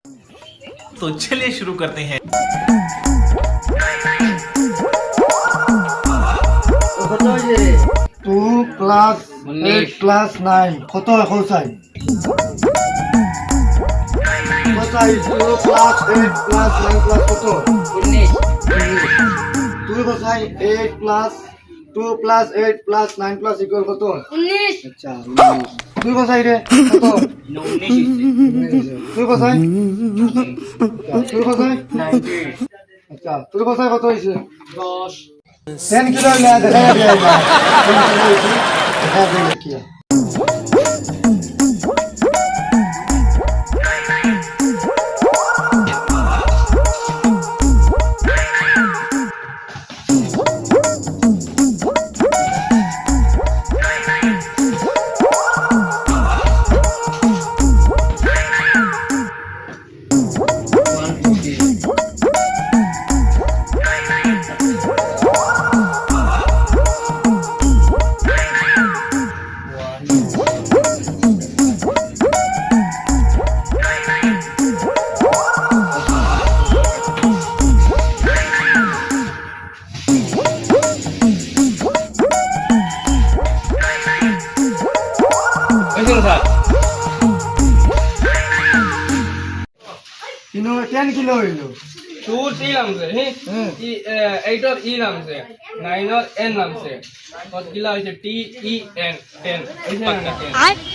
तो चलिए शुरू करते हैं। টু প্লাস 8 প্লাস 9 কত cosine? Cosine 2 plus 8 plus 9 plus কত? 19। তুই cosine 8 plus 2 plus 8 plus 9 plus equal কত? 19। আচ্ছা 19। তুই কোসাইন রে কত? 19। তুই কোসাইন? তুই কোসাইন? 90। আচ্ছা তুই কোসাইন কত হইছে? 10। 10 কিলো ले দেখা যাবে না 10 কিলো হইছে দেখা যাবে কি কিনো 10 কিলো হইলো 2 3 नाम से है 8 और e नाम से 9 और n नाम से और किला है t e n 10 ऐसे ना 10